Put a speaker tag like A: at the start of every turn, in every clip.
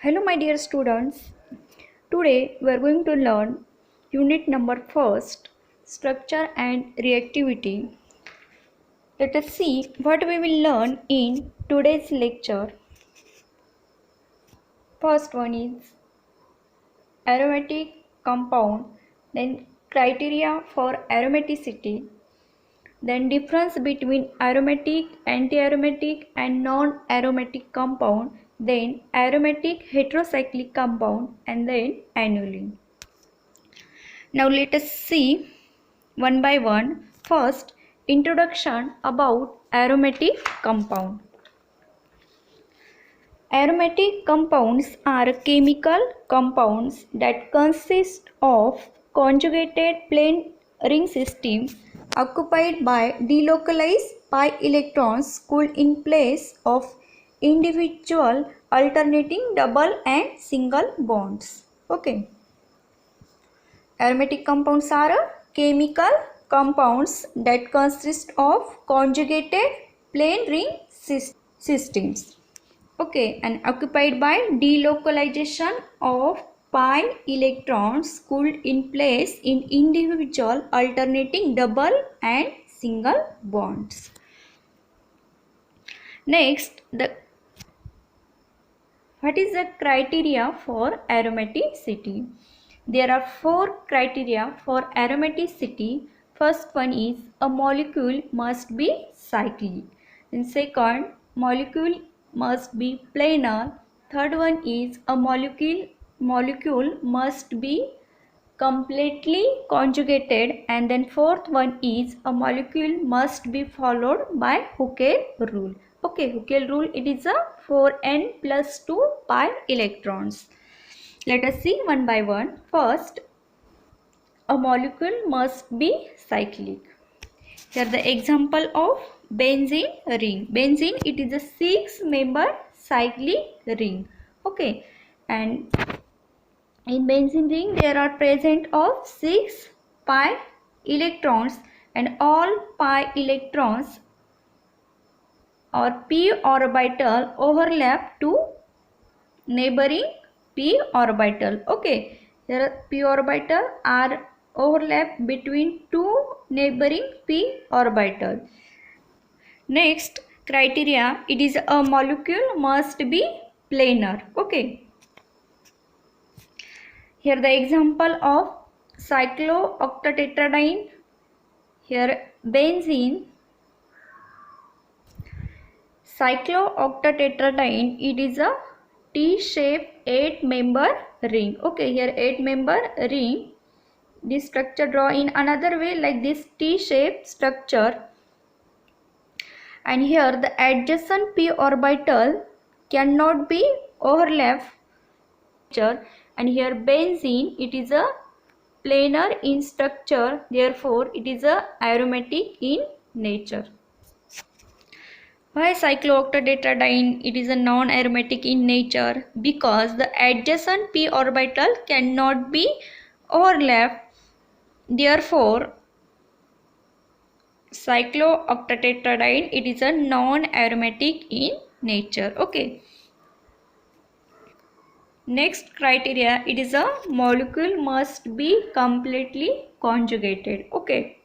A: Hello my dear students. Today we are going to learn unit number first, structure and reactivity. Let us see what we will learn in today's lecture. First one is aromatic compound, then criteria for aromaticity, then difference between aromatic, anti-aromatic and non-aromatic compound, then aromatic heterocyclic compound, and then aniline. Now let us see one by one. First, introduction about aromatic compound. Aromatic compounds are chemical compounds that consist of conjugated plane ring system occupied by delocalized pi electrons cooled in place of individual alternating double and single bonds. Okay. Aromatic compounds are chemical compounds that consist of conjugated plane ring systems. Okay, and occupied by delocalization of pi electrons cooled in place in individual alternating double and single bonds. Next, what is the criteria for aromaticity? There are 4 criteria for aromaticity. First one is a molecule must be cyclic. Then second, molecule must be planar. Third one is a molecule must be completely conjugated, and then fourth one is a molecule must be followed by Hückel rule. Okay, Hückel rule, it is a 4n plus 2 pi electrons. Let us see one by one. First, a molecule must be cyclic. Here the example of benzene ring. Benzene, it is a 6-member cyclic ring. Okay, and in benzene ring there are present of 6 pi electrons, and all pi electrons or p orbital overlap to neighboring p orbital. Okay, here p orbital are overlap between two neighboring p orbital. Next criteria, it is a molecule must be planar. Okay, here the example of cyclooctatetraene. Here benzene, cyclooctatetraene, it is a T-shaped 8-member ring. Okay, here 8-member ring. This structure draw in another way like this T-shaped structure, and here the adjacent p orbital cannot be overlap. And here benzene, it is a planar in structure, therefore it is a aromatic in nature. Why cyclooctatetraene, it is a non-aromatic in nature? Because the adjacent p orbital cannot be overlapped, therefore cyclooctatetraene, it is a non-aromatic in nature. Okay, next criteria, it is a molecule must be completely conjugated. Okay,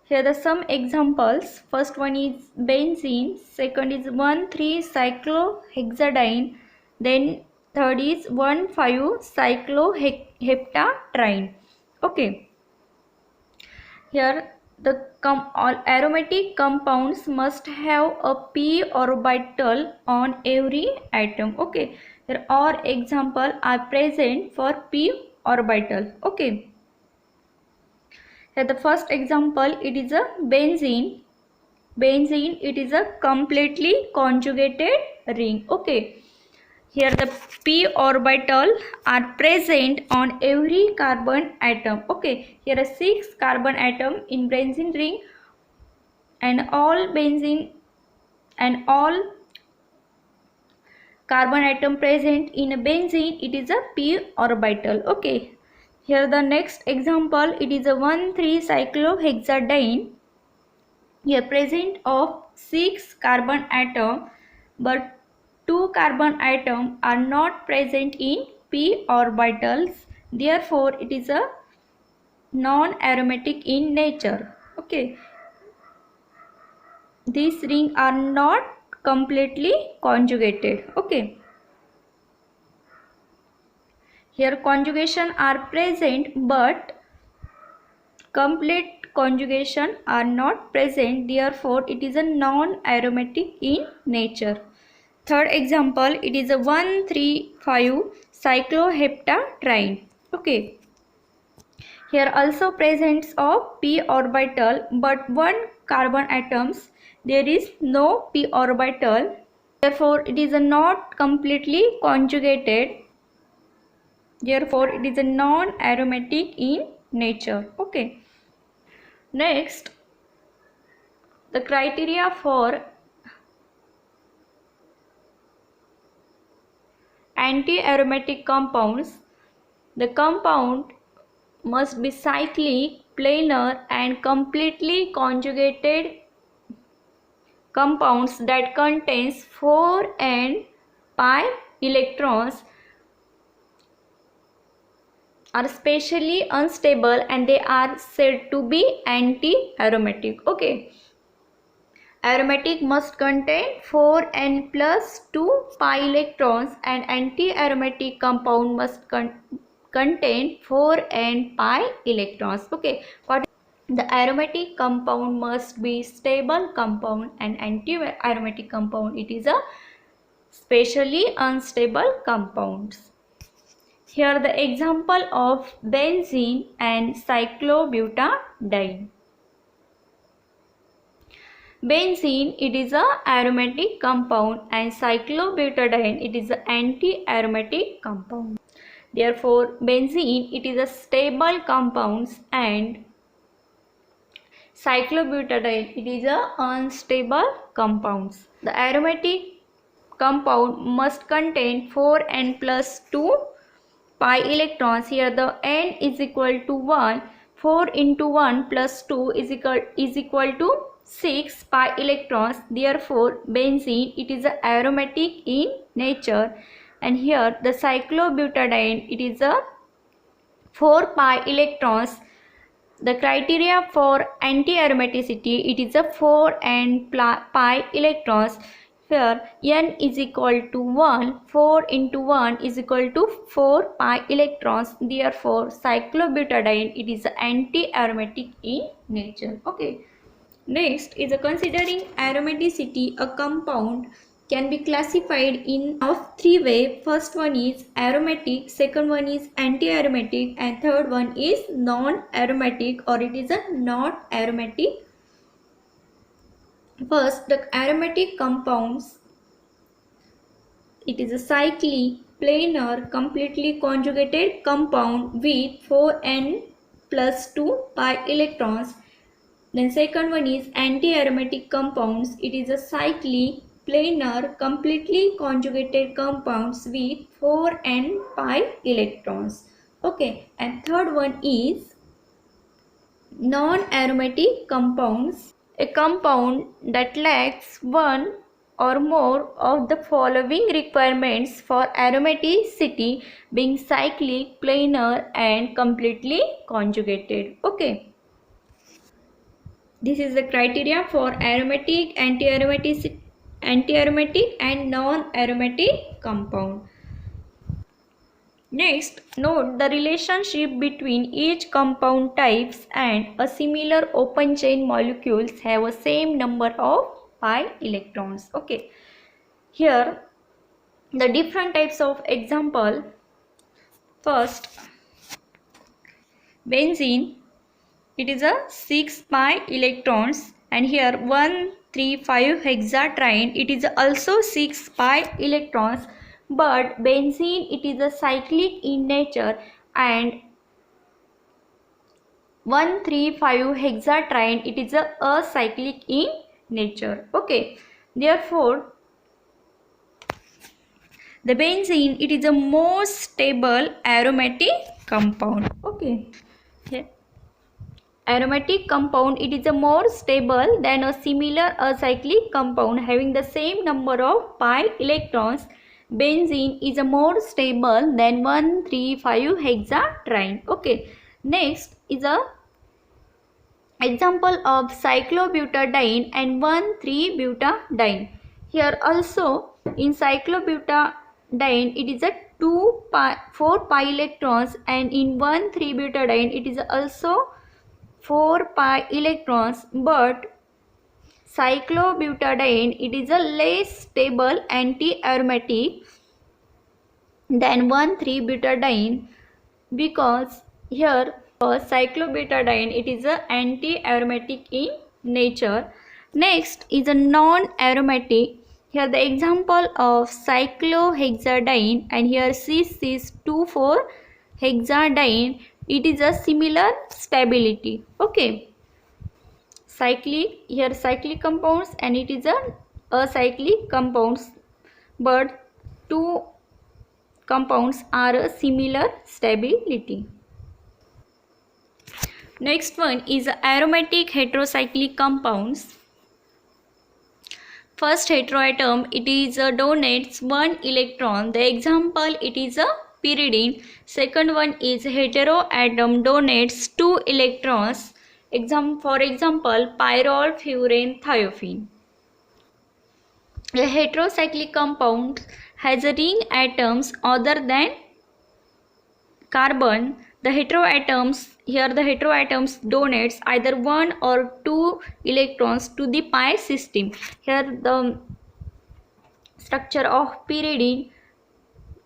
A: here are some examples. First one is benzene, second is 1,3-cyclohexadiene, then third is 1,5-cycloheptatriene. Okay, here the all aromatic compounds must have a p orbital on every atom. Okay, here all examples are present for p orbital. Okay, here the first example, it is a benzene. Benzene, it is a completely conjugated ring. Okay, here the p orbital are present on every carbon atom. Okay, here are 6 carbon atom in benzene ring, and all benzene and all carbon atom present in a benzene, it is a p orbital. Okay, here the next example, it is a 1,3-cyclohexadiene. Here present of 6 carbon atom, but two carbon atoms are not present in p orbitals, therefore it is a non-aromatic in nature. Okay, these rings are not completely conjugated. Okay, here conjugation are present but complete conjugation are not present, therefore it is a non-aromatic in nature. Third example, it is a 1,3,5 cycloheptatriene. Okay, here also presence of p orbital but one carbon atoms, there is no p orbital, therefore it is a not completely conjugated, therefore it is a non-aromatic in nature. Okay, next, the criteria for anti-aromatic compounds. The compound must be cyclic, planar and completely conjugated compounds that contains 4 and pi electrons, are specially unstable and they are said to be anti-aromatic. Okay, aromatic must contain 4n plus 2 pi electrons and anti-aromatic compound must contain 4n pi electrons. Okay, what the aromatic compound must be stable compound and anti-aromatic compound it is a specially unstable compounds. Here the example of benzene and cyclobutadiene. Benzene it is a aromatic compound and cyclobutadiene it is an anti-aromatic compound. Therefore benzene it is a stable compounds and cyclobutadiene it is a unstable compounds. The aromatic compound must contain 4n plus 2 pi electrons. Here the n is equal to 1. 4 into 1 plus 2 is equal to 6 pi electrons. Therefore benzene it is a aromatic in nature, and here the cyclobutadiene it is a 4 pi electrons. The criteria for anti-aromaticity it is a 4 and pi electrons. Here n is equal to 1, 4 into 1 is equal to 4 pi electrons. Therefore cyclobutadiene it is anti-aromatic in nature. Okay, next is a considering aromaticity. A compound can be classified in of three ways. First one is aromatic, second one is anti-aromatic and third one is non-aromatic or it is a not aromatic. First, the aromatic compounds it is a cyclic, planar, completely conjugated compound with 4n plus 2 pi electrons. Then second one is anti-aromatic compounds. It is a cyclic, planar, completely conjugated compounds with 4n pi electrons. Okay, and third one is non-aromatic compounds. A compound that lacks one or more of the following requirements for aromaticity, being cyclic, planar and completely conjugated. Okay. This is the criteria for aromatic, anti-aromatic and non-aromatic compound. Next, note the relationship between each compound types and a similar open chain molecules have a same number of pi electrons. Okay, here the different types of example. First, benzene, it is a 6 pi electrons, and here 1,3,5 hexatriene, it is also 6 pi electrons, but benzene it is a cyclic in nature and 1,3,5 hexatriene it is a acyclic in nature. Okay, therefore the benzene it is a most stable aromatic compound. Okay, here aromatic compound, it is a more stable than a similar acyclic compound having the same number of pi electrons. Benzene is a more stable than 1,3,5 hexatriene. Okay, next is a example of cyclobutadiene and 1,3-butadiene. Here also in cyclobutadiene it is a 4 pi electrons, and in 1,3-butadiene it is also 4 pi electrons, but cyclobutadiene it is a less stable anti-aromatic than 1,3-butadiene, because here cyclobutadiene it is a anti-aromatic in nature. Next is a non-aromatic. Here the example of cyclohexadiene, and here cis-2,4-hexadiene, it is a similar stability. Okay, cyclic, here cyclic compounds, and it is a acyclic compounds, but two compounds are a similar stability. Next one is aromatic heterocyclic compounds. First heteroatom, it is donates 1 electron. The example, it is a pyridine. Second one is heteroatom donates 2 electrons. For example, pyrrole, furane, thiophene. A heterocyclic compound has ring atoms other than carbon. The heteroatoms, here the heteroatoms donates either 1 or 2 electrons to the pi system. Here the structure of pyridine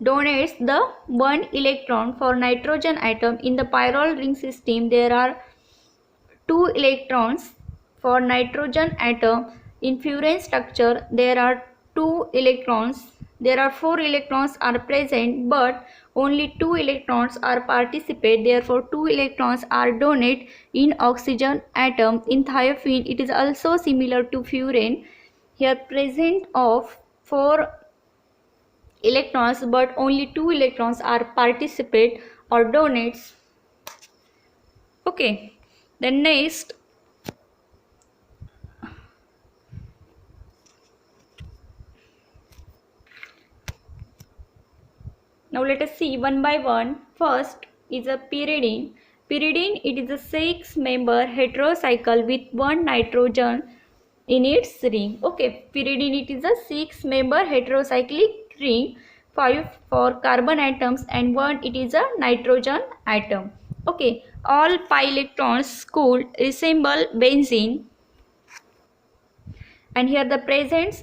A: donates the 1 electron. For nitrogen atom in the pyrrole ring system there are 2 electrons. For nitrogen atom in furane structure there are 2 electrons. There are 4 electrons are present, but only 2 electrons are participate. Therefore 2 electrons are donate in oxygen atom. In thiophene it is also similar to furane. Here present of 4 electrons, but only 2 electrons are participate or donates. Okay, then next now let us see one by one. First is a pyridine. Pyridine, it is a 6-member heterocycle with 1 nitrogen in its ring. Okay, pyridine, it is a 6-member heterocyclic ring, 5 for carbon atoms and 1 it is a nitrogen atom. Okay, all pi electrons could resemble benzene, and here the presence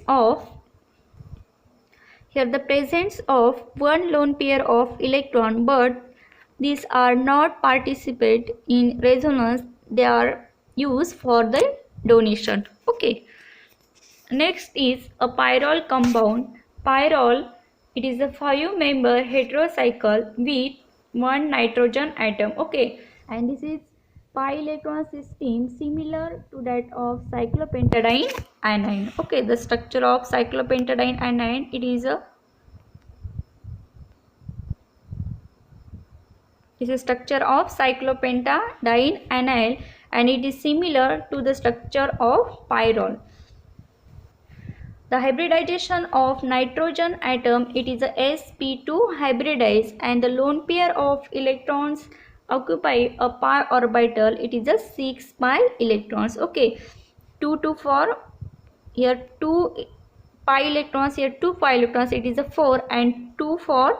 A: of one lone pair of electron, but these are not participate in resonance. They are used for the donation. Okay, next is a pyrrole compound. Pyrrole, it is a 5-member heterocycle with 1 nitrogen atom. Okay, and this is pi electron system similar to that of cyclopentadiene anion. Okay, the structure of cyclopentadiene anion, it is a structure of cyclopentadiene anion, and it is similar to the structure of pyrrole. The hybridization of nitrogen atom, it is a sp2 hybridized, and the lone pair of electrons occupy a pi orbital. It is a 6 pi electrons. Okay, 2 to 4, here 2 pi electrons, here 2 pi electrons, it is a 4, and 2 for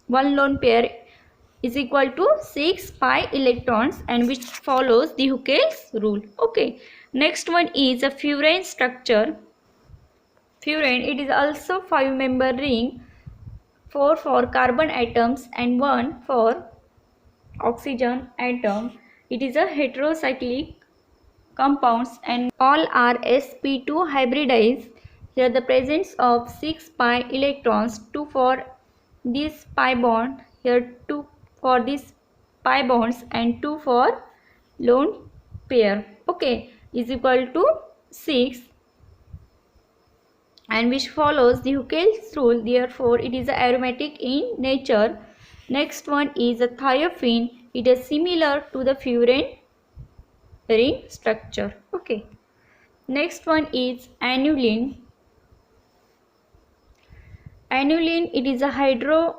A: one lone pair is equal to 6 pi electrons, and which follows the Huckel's rule. Okay, next one is a furane structure. Furane, it is also 5-member ring, 4 for carbon atoms and 1 for oxygen atom. It is a heterocyclic compounds and all are sp2 hybridized. Here the presence of 6 pi electrons, 2 for this pi bond, here 2 for this pi bonds and 2 for lone pair. Okay, is equal to 6, and which follows the Huckel's rule. Therefore it is aromatic in nature. Next one is a thiophene. It is similar to the furan ring structure. Okay. Next one is aniline. Aniline, it is a hydrocarbon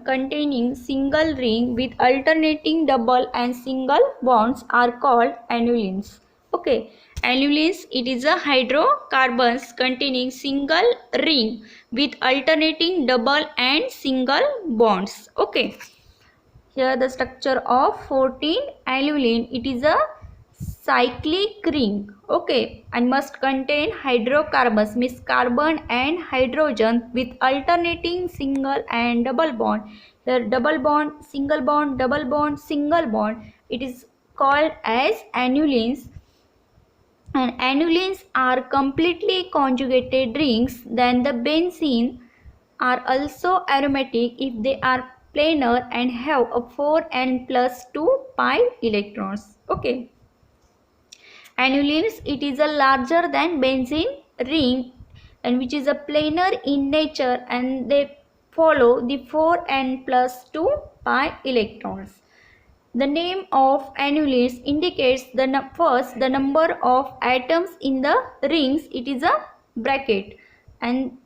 A: containing single ring with alternating double and single bonds are called anilines. Okay, anilines, it is a hydrocarbons containing single ring with alternating double and single bonds. Okay, here the structure of 14 aniline, it is a cyclic ring. Okay, and must contain hydrocarbons, means carbon and hydrogen with alternating single and double bond. Here double bond, single bond, double bond, single bond, it is called as anilines. And anilines are completely conjugated rings. Then the benzene are also aromatic if they are planar and have a 4n plus 2 pi electrons. Okay. Anilines, it is a larger than benzene ring and which is a planar in nature, and they follow the 4n plus 2 pi electrons. The name of anilines indicates first the number of atoms in the rings, it is a bracket, and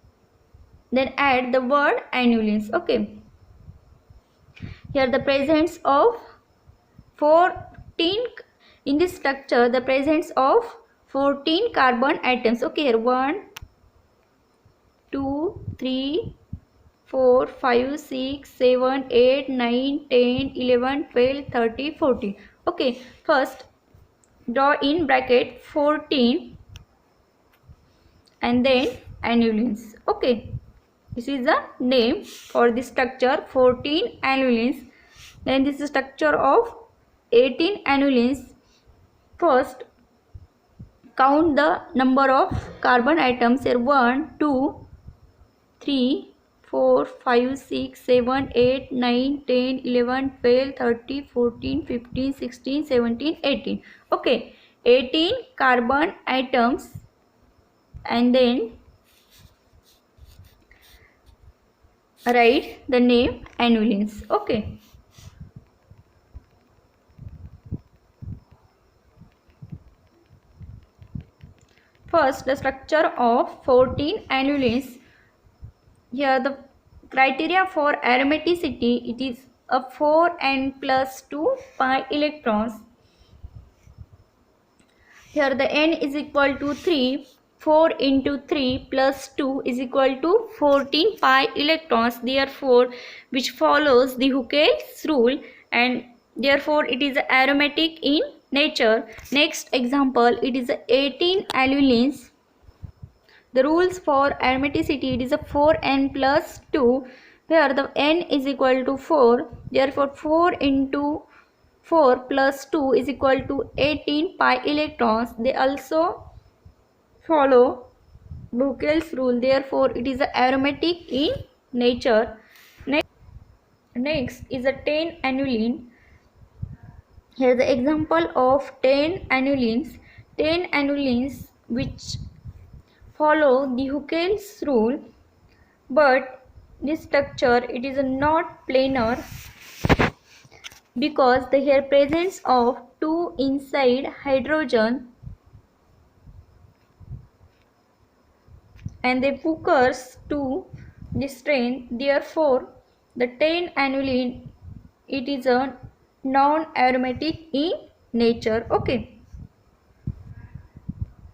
A: then add the word anilines. Okay. Here the presence of 14 in this structure, the presence of 14 carbon atoms. Okay, here 1 2 3 4 5 6 7 8 9 10 11 12 13 14. Okay, first draw in bracket 14 and then anilines. Okay, this is the name for the structure 14 anilines. Then this is structure of 18 anilines. First count the number of carbon atoms here 1 2 3 4 5 6 7 8 9 10 11 12 13 14 15 16 17 18. Okay, 18 carbon atoms, and then write the name anilines. Okay. First, the structure of 14 anilines. Here the criteria for aromaticity, it is a 4n plus 2 pi electrons. Here the n is equal to 3. 4 into 3 plus 2 is equal to 14 pi electrons. Therefore, which follows the Huckel's rule, and therefore it is aromatic in nature. Next example, it is 18 anilines. The rules for aromaticity, it is a 4n plus 2, where the n is equal to 4. Therefore 4 into 4 plus 2 is equal to 18 pi electrons. They also follow Huckel's rule. Therefore it is aromatic in nature. Next is a 10 aniline. Here is the example of 10 anilines. 10 anilines which follow the Huckel's rule, but this structure, it is not planar because the here presence of 2 inside hydrogen and they occurs to the strain. Therefore the 10 aniline, it is a non-aromatic in nature. Okay,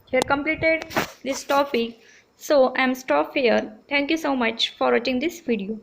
A: here completed this topic, so I am stop here. Thank you so much for watching this video.